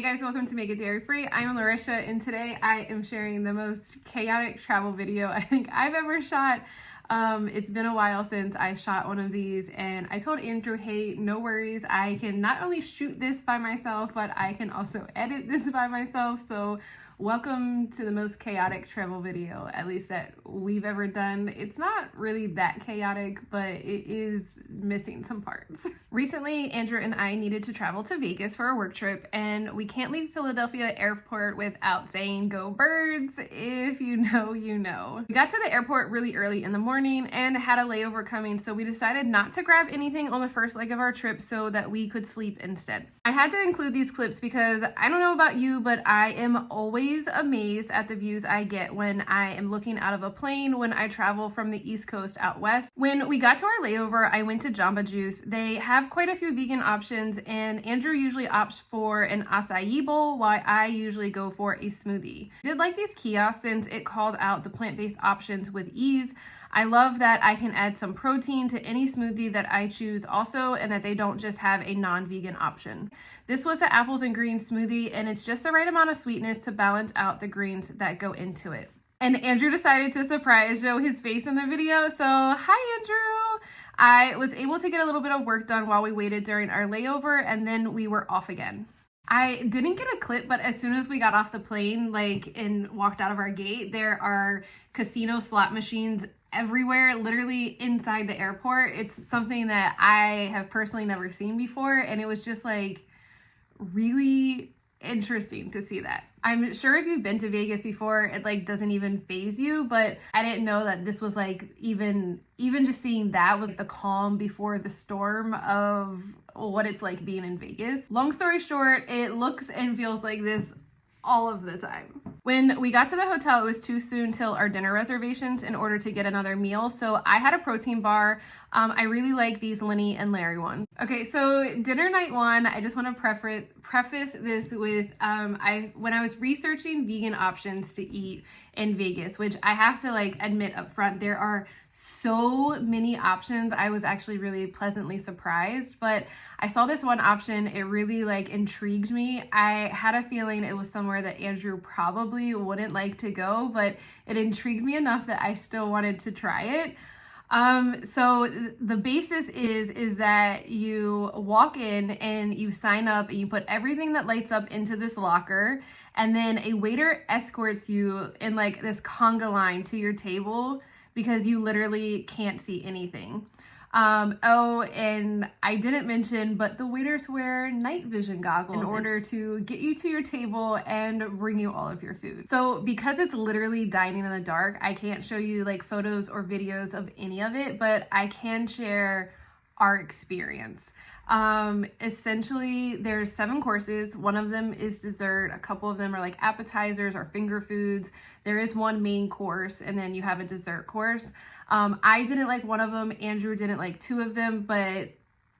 Hey guys, welcome to Make It Dairy Free. I'm Larisha and today I am sharing the most chaotic travel video I think I've ever shot. It's been a while since I shot one of these and I told Andrew, hey, no worries. I can not only shoot this by myself, but I can also edit this by myself. So welcome to the most chaotic travel video, at least that we've ever done. It's not really that chaotic, but it is missing some parts. Recently, Andrew and I needed to travel to Vegas for a work trip, and we can't leave Philadelphia airport without saying go birds. If you know, you know. We got to the airport really early in the morning and had a layover coming, so we decided not to grab anything on the first leg of our trip so that we could sleep instead. I had to include these clips because I don't know about you, but I am always amazed at the views I get when I am looking out of a plane when I travel from the East Coast out west. When we got to our layover, I went to Jamba Juice. They have quite a few vegan options, and Andrew usually opts for an acai bowl while I usually go for a smoothie. I did like these kiosks since it called out the plant-based options with ease. I love that I can add some protein to any smoothie that I choose also, and that they don't just have a non-vegan option. This was the apples and greens smoothie, and it's just the right amount of sweetness to balance out the greens that go into it. And Andrew decided to surprise show his face in the video, so hi Andrew! I was able to get a little bit of work done while we waited during our layover, and then we were off again. I didn't get a clip, but as soon as we got off the plane, and walked out of our gate, there are casino slot machines everywhere, literally inside the airport. It's something that I have personally never seen before, and it was just really interesting to see that. I'm sure if you've been to Vegas before, it doesn't even faze you, but I didn't know that this was even just seeing that was the calm before the storm of what it's like being in Vegas. Long story short, it looks and feels like this all of the time. When we got to the hotel, it was too soon till our dinner reservations in order to get another meal, so I had a protein bar. I really like these Lenny and Larry ones. Okay, so dinner night one, I just want to preface this with when I was researching vegan options to eat in Vegas, which I have to admit up front, there are so many options. I was actually really pleasantly surprised, but I saw this one option. It really intrigued me. I had a feeling it was somewhere that Andrew probably wouldn't like to go, but it intrigued me enough that I still wanted to try it. So the basis is that you walk in and you sign up and you put everything that lights up into this locker, and then a waiter escorts you in this conga line to your table because you literally can't see anything. Oh, and I didn't mention, but the waiters wear night vision goggles in order to get you to your table and bring you all of your food. So because it's literally dining in the dark, I can't show you photos or videos of any of it, but I can share our experience. Essentially there's 7 courses. One of them is dessert. A couple of them are appetizers or finger foods. There is one main course, and then you have a dessert course. I didn't like one of them. Andrew didn't like 2 of them, but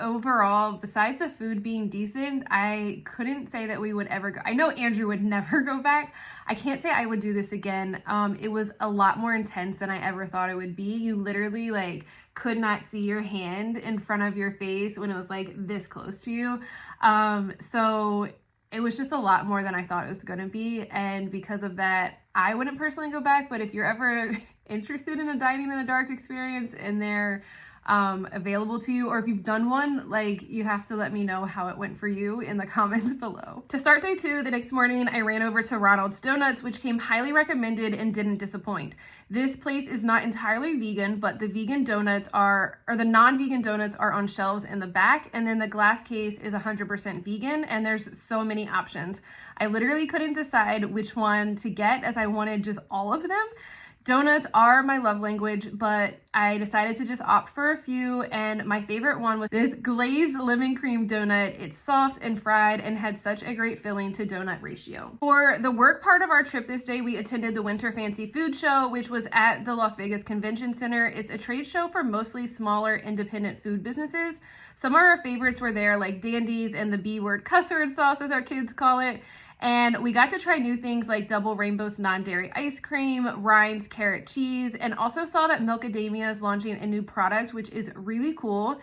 overall, besides the food being decent, I couldn't say that we would ever go. I know Andrew would never go back. I can't say I would do this again. It was a lot more intense than I ever thought it would be. You literally could not see your hand in front of your face when it was this close to you. So it was just a lot more than I thought it was going to be. And because of that, I wouldn't personally go back. But if you're ever interested in a dining in the dark experience and they're available to you, or if you've done one, you have to let me know how it went for you in the comments below. To start day 2, the next morning, I ran over to Ronald's Donuts, which came highly recommended and didn't disappoint. This place is not entirely vegan, but the vegan donuts the non-vegan donuts are on shelves in the back, and then the glass case is 100% vegan, and there's so many options. I literally couldn't decide which one to get as I wanted just all of them. Donuts are my love language, but I decided to just opt for a few, and my favorite one was this glazed lemon cream donut. It's soft and fried and had such a great filling to donut ratio. For the work part of our trip this day, we attended the Winter Fancy Food Show, which was at the Las Vegas Convention Center. It's a trade show for mostly smaller independent food businesses. Some of our favorites were there, like Dandy's and the B-word custard sauce, as our kids call it. And we got to try new things like Double Rainbow's non-dairy ice cream, Ryan's carrot cheese, and also saw that Milkademia is launching a new product, which is really cool.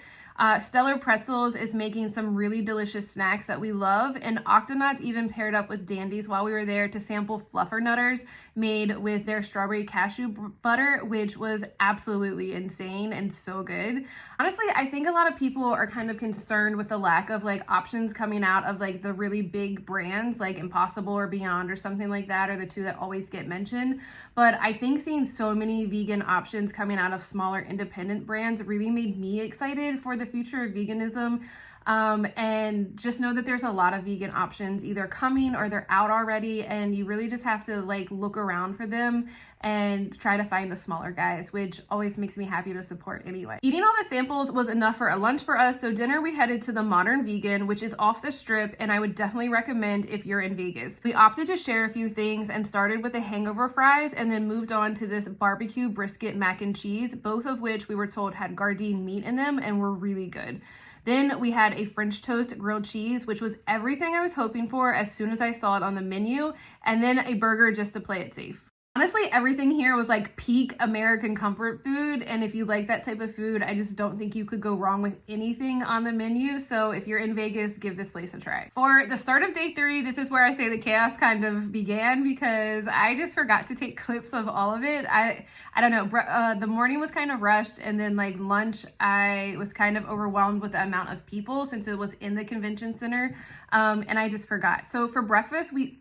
Stellar Pretzels is making some really delicious snacks that we love, and Octonauts even paired up with Dandies while we were there to sample Fluffernutters made with their strawberry cashew butter, which was absolutely insane and so good. Honestly, I think a lot of people are kind of concerned with the lack of like options coming out of like the really big brands like Impossible or Beyond or something like that, or the two that always get mentioned. But I think seeing so many vegan options coming out of smaller independent brands really made me excited for the future of veganism. And just know that there's a lot of vegan options either coming or they're out already, and you really just have to like look around for them and try to find the smaller guys, which always makes me happy to support anyway. Eating all the samples was enough for a lunch for us, so dinner we headed to the Modern Vegan, which is off the Strip, and I would definitely recommend if you're in Vegas. We opted to share a few things and started with the hangover fries and then moved on to this barbecue brisket mac and cheese, both of which we were told had Gardein meat in them and were really good. Then we had a French toast grilled cheese, which was everything I was hoping for as soon as I saw it on the menu, and then a burger just to play it safe. Honestly, everything here was like peak American comfort food, and if you like that type of food, I just don't think you could go wrong with anything on the menu. So if you're in Vegas, give this place a try. For the start of day 3, this is where I say the chaos kind of began because I just forgot to take clips of all of it. I don't know, the morning was kind of rushed, and then like lunch, I was kind of overwhelmed with the amount of people since it was in the convention center, and I just forgot. So for breakfast, we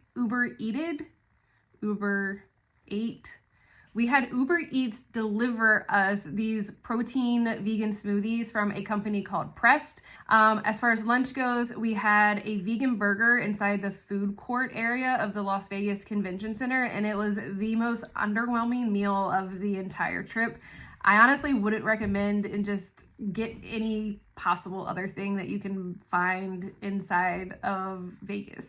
We had Uber Eats deliver us these protein vegan smoothies from a company called Pressed. As far as lunch goes, we had a vegan burger inside the food court area of the Las Vegas Convention Center, and it was the most underwhelming meal of the entire trip. I honestly wouldn't recommend, and just get any possible other thing that you can find inside of Vegas.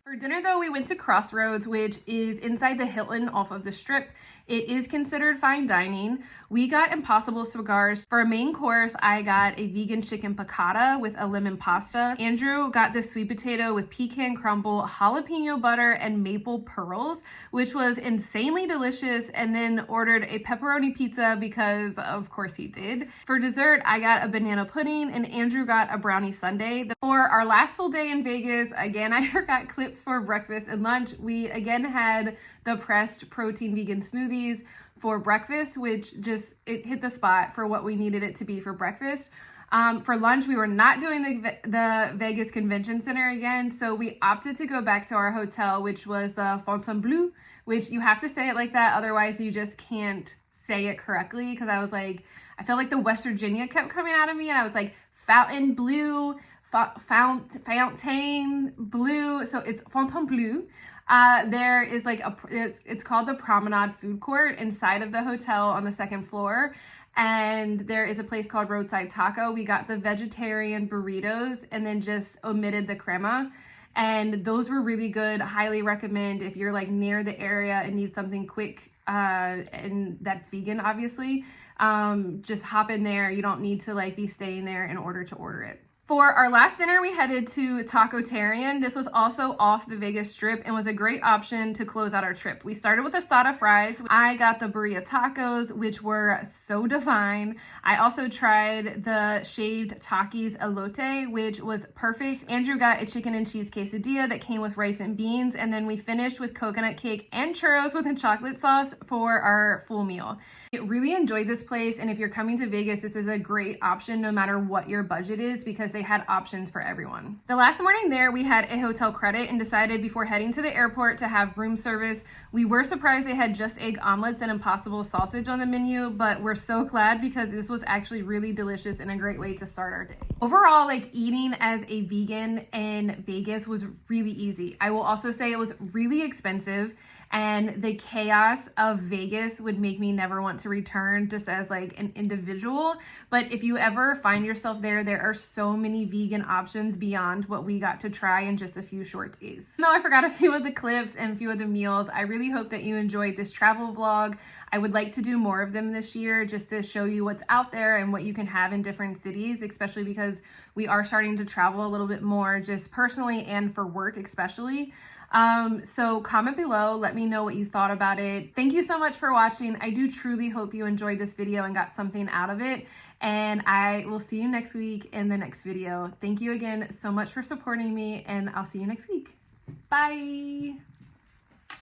For dinner though, we went to Crossroads, which is inside the Hilton off of the Strip. It is considered fine dining. We got Impossible cigars. For a main course, I got a vegan chicken piccata with a lemon pasta. Andrew got this sweet potato with pecan crumble, jalapeno butter, and maple pearls, which was insanely delicious, and then ordered a pepperoni pizza because of course he did. For dessert, I got a banana pudding and Andrew got a brownie sundae. For our last full day in Vegas, again, I forgot clips for breakfast and lunch. We again had the Pressed protein vegan smoothies for breakfast, which just, it hit the spot for what we needed it to be for breakfast. For lunch, we were not doing the Vegas Convention Center again, so we opted to go back to our hotel, which was Fontainebleau, which you have to say it like that, otherwise you just can't say it correctly, because I was like, I felt like the West Virginia kept coming out of me, and I was like, Fontainebleau, Fontaine Bleu, so it's Fontainebleau. There is like it's called the Promenade food court inside of the hotel on the second floor, and there is a place called Roadside Taco. We got the vegetarian burritos and then just omitted the crema, and those were really good. Highly recommend if you're like near the area and need something quick, and that's vegan obviously. Just hop in there. You don't need to like be staying there in order to order it. For our last dinner, we headed to Tacotarian. This was also off the Vegas Strip and was a great option to close out our trip. We started with asada fries. I got the burrito tacos, which were so divine. I also tried the shaved Takis elote, which was perfect. Andrew got a chicken and cheese quesadilla that came with rice and beans, and then we finished with coconut cake and churros with a chocolate sauce for our full meal. I really enjoyed this place, and if you're coming to Vegas, this is a great option no matter what your budget is, because they had options for everyone. The last morning there, we had a hotel credit and decided before heading to the airport to have room service. We were surprised they had just egg omelets and Impossible sausage on the menu, but we're so glad because this was actually really delicious and a great way to start our day. Overall, like, eating as a vegan in Vegas was really easy. I will also say it was really expensive, and the chaos of Vegas would make me never want to return just as like an individual. But if you ever find yourself there, there are so many vegan options beyond what we got to try in just a few short days. Though I forgot a few of the clips and a few of the meals, I really hope that you enjoyed this travel vlog. I would like to do more of them this year just to show you what's out there and what you can have in different cities, especially because we are starting to travel a little bit more just personally and for work especially. So comment below, let me know what you thought about it. Thank you so much for watching. I do truly hope you enjoyed this video and got something out of it. And I will see you next week in the next video. Thank you again so much for supporting me, and I'll see you next week. Bye.